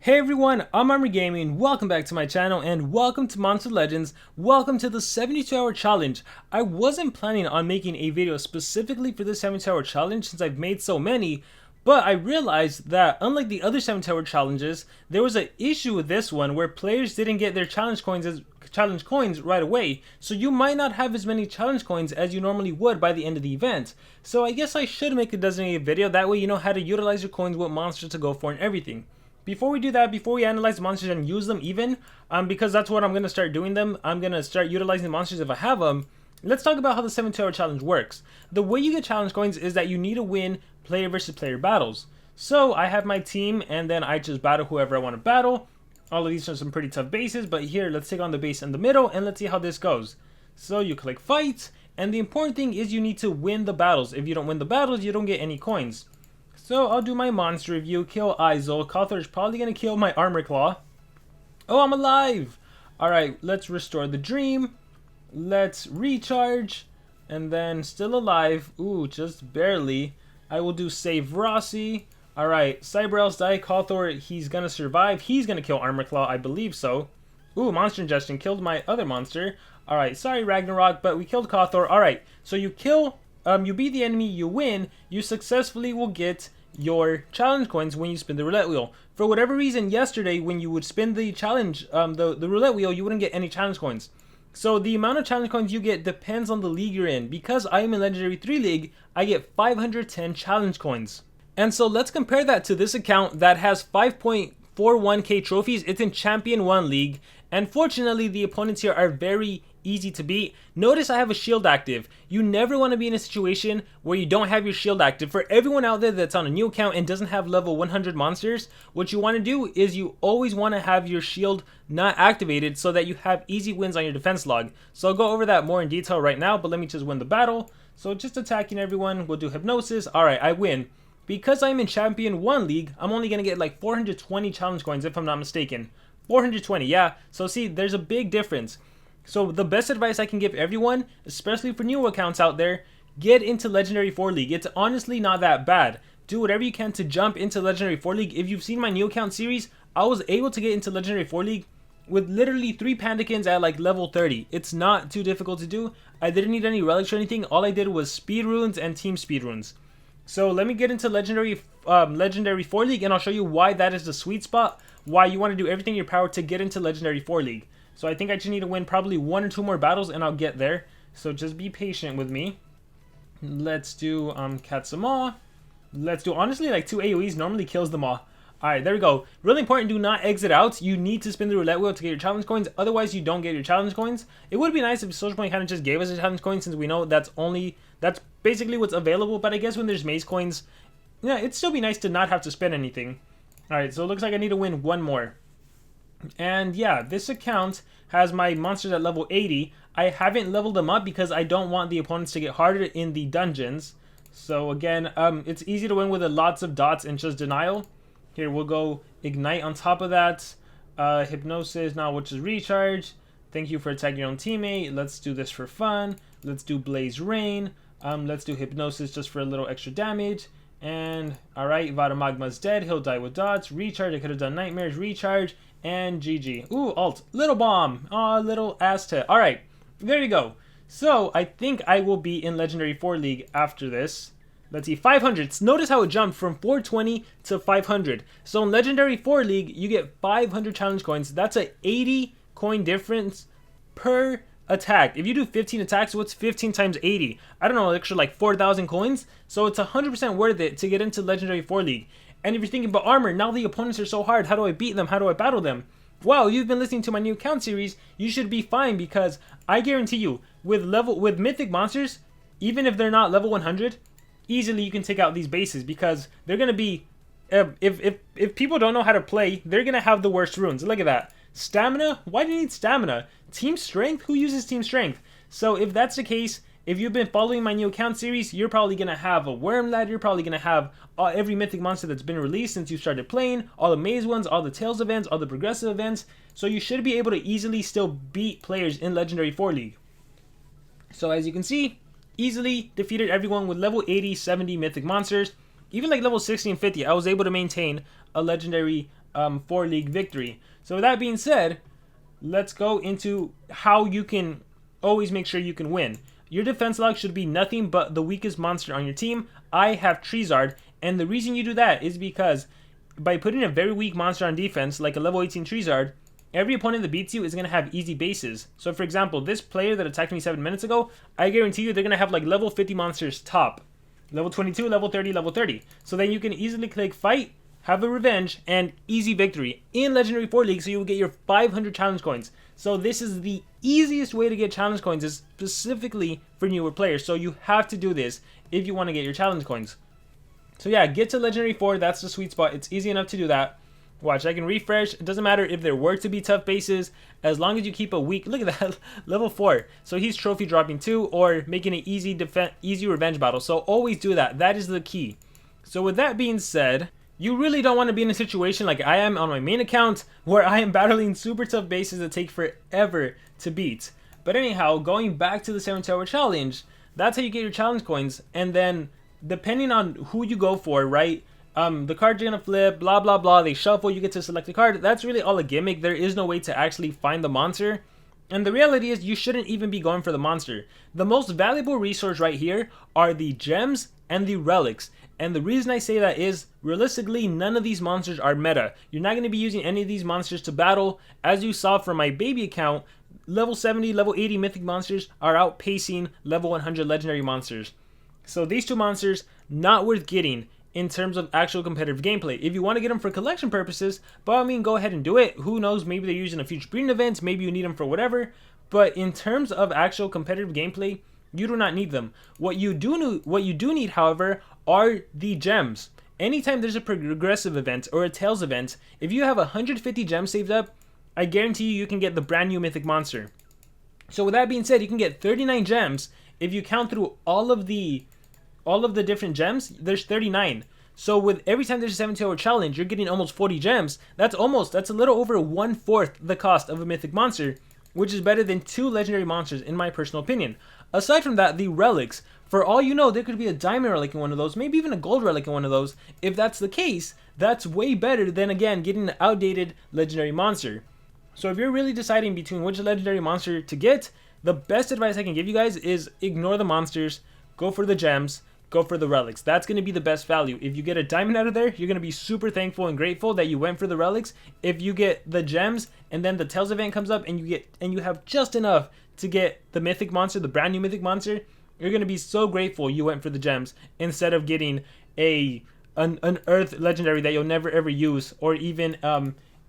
Hey everyone, I'm Orca Gaming, welcome back to my channel and welcome to Monster Legends, welcome to the 72-hour challenge. I wasn't planning on making a video specifically for this 72-hour challenge since I've made so many, but I realized that unlike the other 72-hour challenges, there was an issue with this one where players didn't get their challenge coins right away, so you might not have as many challenge coins as you normally would by the end of the event. So I guess I should make a designated video, that way you know how to utilize your coins, what monsters to go for and everything. Before we do that, before we analyze the monsters and use them even, because that's what I'm going to start doing them, I'm going to start utilizing the monsters if I have them, let's talk about how the 72-hour challenge works. The way you get challenge coins is that you need to win player versus player battles. So I have my team and then I just battle whoever I want to battle. All of these are some pretty tough bases, but here let's take on the base in the middle and let's see how this goes. So you click fight, and the important thing is you need to win the battles. If you don't win the battles, you don't get any coins. So I'll do my monster review, kill Izol. Cawthor is probably going to kill my Armor Claw. Oh, I'm alive! Alright, let's restore the dream. Let's recharge. And then still alive. Ooh, just barely. I will do save Rossi. Alright, Cyberel's die. Cawthor, he's going to survive. He's going to kill Armor Claw, I believe so. Ooh, Monster Ingestion killed my other monster. Alright, sorry Ragnarök, but we killed Cawthor. Alright, so you kill... you beat the enemy, you win, you successfully will get your challenge coins when you spin the roulette wheel. For whatever reason, yesterday when you would spin the challenge, the roulette wheel, you wouldn't get any challenge coins. So the amount of challenge coins you get depends on the league you're in. Because I am in Legendary 3 League, I get 510 challenge coins. And so let's compare that to this account that has 5.41k trophies. It's in Champion 1 League. And fortunately, the opponents here are very easy to beat. Notice I have a shield active. You never want to be in a situation where you don't have your shield active. For everyone out there that's on a new account and doesn't have level 100 monsters, what you want to do is you always want to have your shield not activated so that you have easy wins on your defense log. So I'll go over that more in detail right now, but let me just win the battle. So just attacking everyone, we'll do hypnosis. Alright, I win. Because I'm in Champion 1 League, I'm only going to get like 420 challenge coins if I'm not mistaken. 420, yeah. So see, there's a big difference. So the best advice I can give everyone, especially for new accounts out there, get into Legendary 4 League. It's honestly not that bad. Do whatever you can to jump into Legendary 4 League. If you've seen my new account series, I was able to get into Legendary 4 League with literally 3 Pandakins at like level 30. It's not too difficult to do. I didn't need any relics or anything. All I did was speed runes and team speed runes. So let me get into Legendary 4 League and I'll show you why that is the sweet spot. Why you want to do everything in your power to get into Legendary 4 League. So I think I just need to win probably 1 or 2 more battles and I'll get there. So just be patient with me. Let's do Katsuma. Let's do honestly like 2 AoEs normally kills them all. Alright, there we go. Really important, do not exit out. You need to spin the roulette wheel to get your challenge coins. Otherwise you don't get your challenge coins. It would be nice if SocialPoint kind of just gave us a challenge coin since we know that's basically what's available. But I guess when there's maze coins, yeah, it'd still be nice to not have to spend anything. Alright, so it looks like I need to win 1 more. And yeah, this account has my monsters at level 80. I haven't leveled them up because I don't want the opponents to get harder in the dungeons. So again, it's easy to win with lots of dots and just denial. Here, we'll go Ignite on top of that. Hypnosis now, which is Recharge. Thank you for attacking your own teammate. Let's do this for fun. Let's do Blaze Rain. Let's do Hypnosis just for a little extra damage. And, alright, Vatamagma's dead. He'll die with dots. Recharge, I could have done Nightmares. Recharge. And GG. Ooh, alt. Little bomb. Aw, little Aztec. Alright, there you go. So, I think I will be in Legendary 4 League after this. Let's see, 500. Notice how it jumped from 420 to 500. So, in Legendary 4 League, you get 500 challenge coins. That's a 80 coin difference per attack. If you do 15 attacks, what's 15 times 80? I don't know, extra like 4,000 coins. So, it's 100% worth it to get into Legendary 4 League. And if you're thinking about armor, now the opponents are so hard, how do I beat them? How do I battle them? Well, you've been listening to my new account series, you should be fine because I guarantee you, with mythic monsters, even if they're not level 100, easily you can take out these bases because they're going to be, if people don't know how to play, they're going to have the worst runes. Look at that. Stamina? Why do you need stamina? Team strength? Who uses team strength? So if that's the case, if you've been following my new account series, you're probably going to have a Worm Lad, you're probably going to have every mythic monster that's been released since you started playing, all the maze ones, all the Tails events, all the progressive events, so you should be able to easily still beat players in Legendary 4 League. So as you can see, easily defeated everyone with level 80, 70 mythic monsters. Even like level 60 and 50, I was able to maintain a Legendary 4 league victory. So with that being said, let's go into how you can always make sure you can win. Your defense log should be nothing but the weakest monster on your team. I have Charizard, and the reason you do that is because by putting a very weak monster on defense, like a level 18 Charizard, every opponent that beats you is going to have easy bases. So for example, this player that attacked me 7 minutes ago, I guarantee you they're going to have like level 50 monsters top. Level 22, level 30, level 30. So then you can easily click fight, have a revenge, and easy victory in Legendary 4 League, so you will get your 500 challenge coins. So this is the easiest way to get challenge coins, is specifically for newer players. So you have to do this if you want to get your challenge coins. So yeah, get to Legendary 4, that's the sweet spot. It's easy enough to do that. Watch, I can refresh. It doesn't matter if there were to be tough bases, as long as you keep a weak... Look at that, level 4. So he's trophy dropping too, or making an easy revenge battle. So always do that. That is the key. So with that being said, you really don't want to be in a situation like I am on my main account, where I am battling super tough bases that take forever to beat. But anyhow, going back to the 7-Tower Challenge, that's how you get your challenge coins. And then, depending on who you go for, right? The cards you're gonna flip, blah blah blah, they shuffle, you get to select a card. That's really all a gimmick. There is no way to actually find the monster. And the reality is, you shouldn't even be going for the monster. The most valuable resource right here are the gems and the relics. And the reason I say that is, realistically, none of these monsters are meta. You're not going to be using any of these monsters to battle. As you saw from my baby account, level 70, level 80 mythic monsters are outpacing level 100 legendary monsters. So these two monsters, not worth getting in terms of actual competitive gameplay. If you want to get them for collection purposes, by all means, go ahead and do it. Who knows, maybe they're using a future breeding event, maybe you need them for whatever. But in terms of actual competitive gameplay, you do not need them. What you do need, however, are the gems. Anytime there's a progressive event or a Tails event, if you have 150 gems saved up, I guarantee you can get the brand new mythic monster. So with that being said, you can get 39 gems. If you count through all of the different gems, there's 39. So with every time there's a 7-Tower Challenge, you're getting almost 40 gems. That's a little over 1/4 the cost of a mythic monster, which is better than 2 legendary monsters in my personal opinion. Aside from that, the relics, for all you know, there could be a diamond relic in one of those, maybe even a gold relic in one of those. If that's the case, that's way better than, again, getting an outdated legendary monster. So if you're really deciding between which legendary monster to get, the best advice I can give you guys is ignore the monsters, go for the gems, go for the relics. That's going to be the best value. If you get a diamond out of there, you're going to be super thankful and grateful that you went for the relics. If you get the gems and then the Tails event comes up and you have just enough to get the mythic monster, the brand new mythic monster, you're going to be so grateful you went for the gems instead of getting an earth legendary that you'll never ever use, or even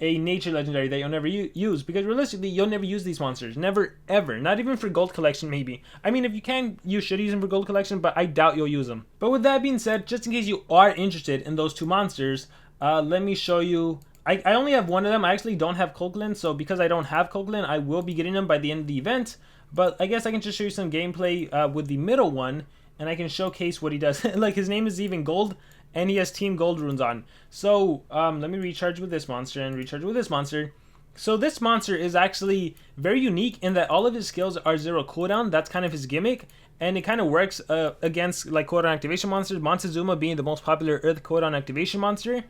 a nature legendary that you'll never use, because realistically you'll never use these monsters, never ever, not even for gold collection. Maybe, I mean, if you can, you should use them for gold collection, but I doubt you'll use them. But with that being said, just in case you are interested in those two monsters, let me show you. I only have one of them. I actually don't have Conklin, so because I don't have Conklin, I will be getting them by the end of the event. But I guess I can just show you some gameplay with the middle one, and I can showcase what he does. Like, his name is even gold, and he has Team Gold runes on. So let me recharge with this monster and recharge with this monster. So this monster is actually very unique in that all of his skills are 0 cooldown. That's kind of his gimmick, and it kind of works against like cooldown activation monsters, Montezuma being the most popular earth cooldown activation monster.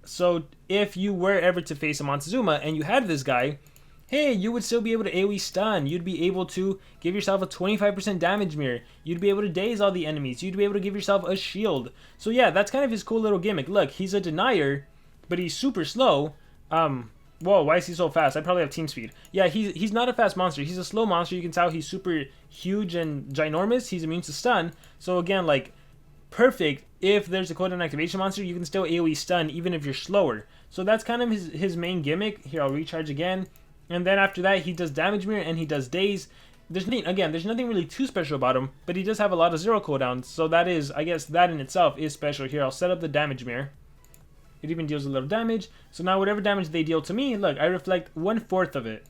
So if you were ever to face a Montezuma and you had this guy, hey, you would still be able to AoE stun. You'd be able to give yourself a 25% damage mirror. You'd be able to daze all the enemies. You'd be able to give yourself a shield. So yeah, that's kind of his cool little gimmick. Look, he's a denier, but he's super slow. Whoa, why is he so fast? I probably have team speed. Yeah, he's not a fast monster. He's a slow monster. You can tell he's super huge and ginormous. He's immune to stun. So again, like, perfect. If there's a cooldown activation monster, you can still AoE stun even if you're slower. So that's kind of his main gimmick. Here, I'll recharge again. And then after that, he does damage mirror and he does daze. There's nothing really too special about him, but he does have a lot of 0 cooldowns. So that is, I guess that in itself is special. Here, I'll set up the damage mirror. It even deals a little damage. So now whatever damage they deal to me, look, I reflect 1/4 of it.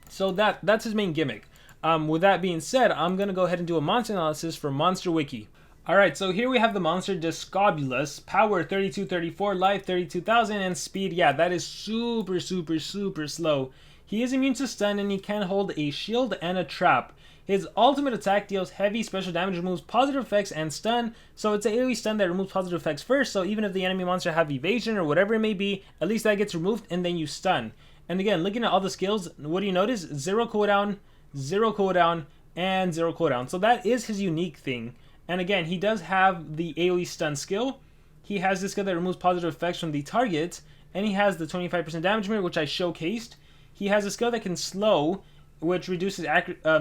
So that's his main gimmick. With that being said, I'm going to go ahead and do a monster analysis for Monster Wiki. Alright, so here we have the monster Discobulus, power 3234, life 32,000, and speed, yeah, that is super slow. He is immune to stun and he can hold a shield and a trap. His ultimate attack deals heavy special damage, removes positive effects and stun. So it's an AoE stun that removes positive effects first. So even if the enemy monster have evasion or whatever it may be, at least that gets removed and then you stun. And again, looking at all the skills, what do you notice? 0 cooldown, 0 cooldown, and 0 cooldown. So that is his unique thing. And again, he does have the AoE stun skill. He has this skill that removes positive effects from the target. And he has the 25% damage meter, which I showcased. He has a skill that can slow, which reduces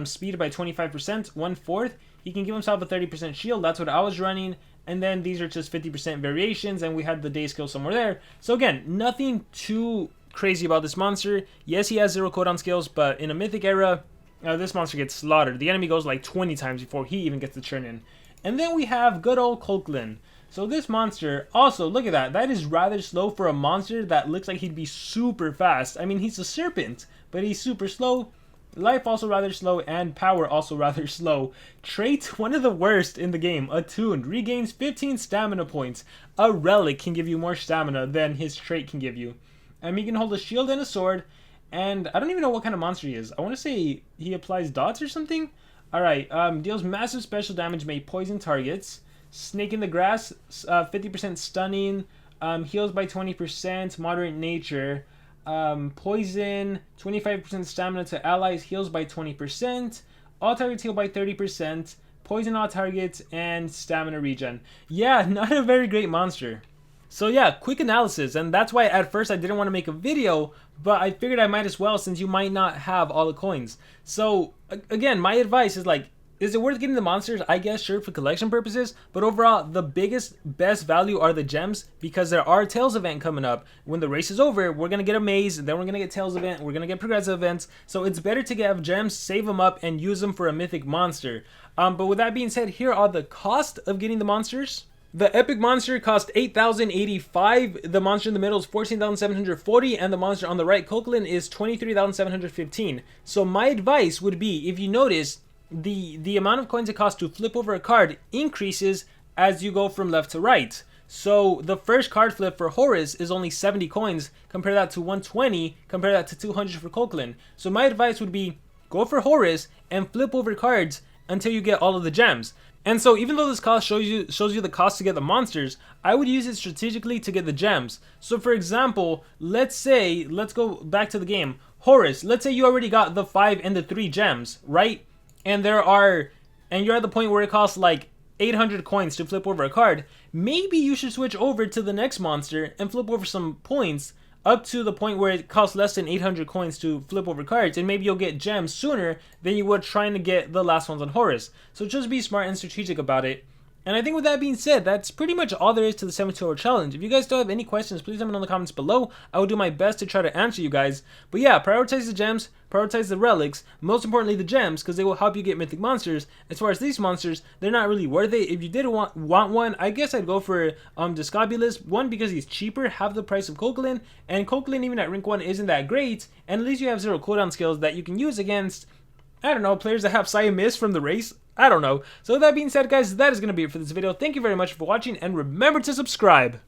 speed by 25%, 1/4. He can give himself a 30% shield. That's what I was running. And then these are just 50% variations, and we had the day skill somewhere there. So again, nothing too crazy about this monster. Yes, he has 0 cooldown skills, but in a mythic era, this monster gets slaughtered. The enemy goes like 20 times before he even gets the churn in. And then we have good old Conklin. So this monster, also, look at that. That is rather slow for a monster that looks like he'd be super fast. I mean, he's a serpent, but he's super slow. Life also rather slow, and power also rather slow. Trait, one of the worst in the game. Attuned, regains 15 stamina points. A relic can give you more stamina than his trait can give you. He can hold a shield and a sword, and I don't even know what kind of monster he is. I want to say he applies dots or something? Alright, deals massive special damage, may poison targets. Snake in the grass, 50% stunning, heals by 20%, moderate nature, poison, 25% stamina to allies, heals by 20%, all targets heal by 30%, poison all targets, and stamina regen. Yeah, not a very great monster. So yeah, quick analysis, and that's why at first I didn't want to make a video, but I figured I might as well since you might not have all the coins. So again, my advice is like, is it worth getting the monsters? I guess sure for collection purposes, but overall the best value are the gems because there are Tails event coming up. When the race is over, we're going to get a maze, and then we're going to get Tails event, we're going to get progressive events, so it's better to have gems, save them up, and use them for a mythic monster. But with that being said, here are the cost of getting the monsters. The epic monster cost 8,085, the monster in the middle is 14,740, and the monster on the right, Conklin, is 23,715. So my advice would be, if you notice, the amount of coins it costs to flip over a card increases as you go from left to right. So the first card flip for Horus is only 70 coins, compare that to 120, compare that to 200 for Conklin. So my advice would be, go for Horus and flip over cards until you get all of the gems. And so even though this cost shows you the cost to get the monsters, I would use it strategically to get the gems. So for example, let's go back to the game. Horus, let's say you already got the 5 and the 3 gems, right? And you're at the point where it costs like 800 coins to flip over a card. Maybe you should switch over to the next monster and flip over some points up to the point where it costs less than 800 coins to flip over cards, and maybe you'll get gems sooner than you would trying to get the last ones on Horus. So just be smart and strategic about it. And I think with that being said, that's pretty much all there is to the 72-hour challenge. If you guys still have any questions, please let me know in the comments below. I will do my best to try to answer you guys. But yeah, prioritize the gems, prioritize the relics, most importantly the gems, because they will help you get mythic monsters. As far as these monsters, they're not really worth it. If you did want one, I guess I'd go for Discobulus. One, because he's cheaper, half the price of Conklin, and Conklin even at rank 1 isn't that great, and at least you have 0 cooldown skills that you can use against, I don't know, players that have Psy Miss from the race. I don't know. So with that being said, guys, that is going to be it for this video. Thank you very much for watching, and remember to subscribe.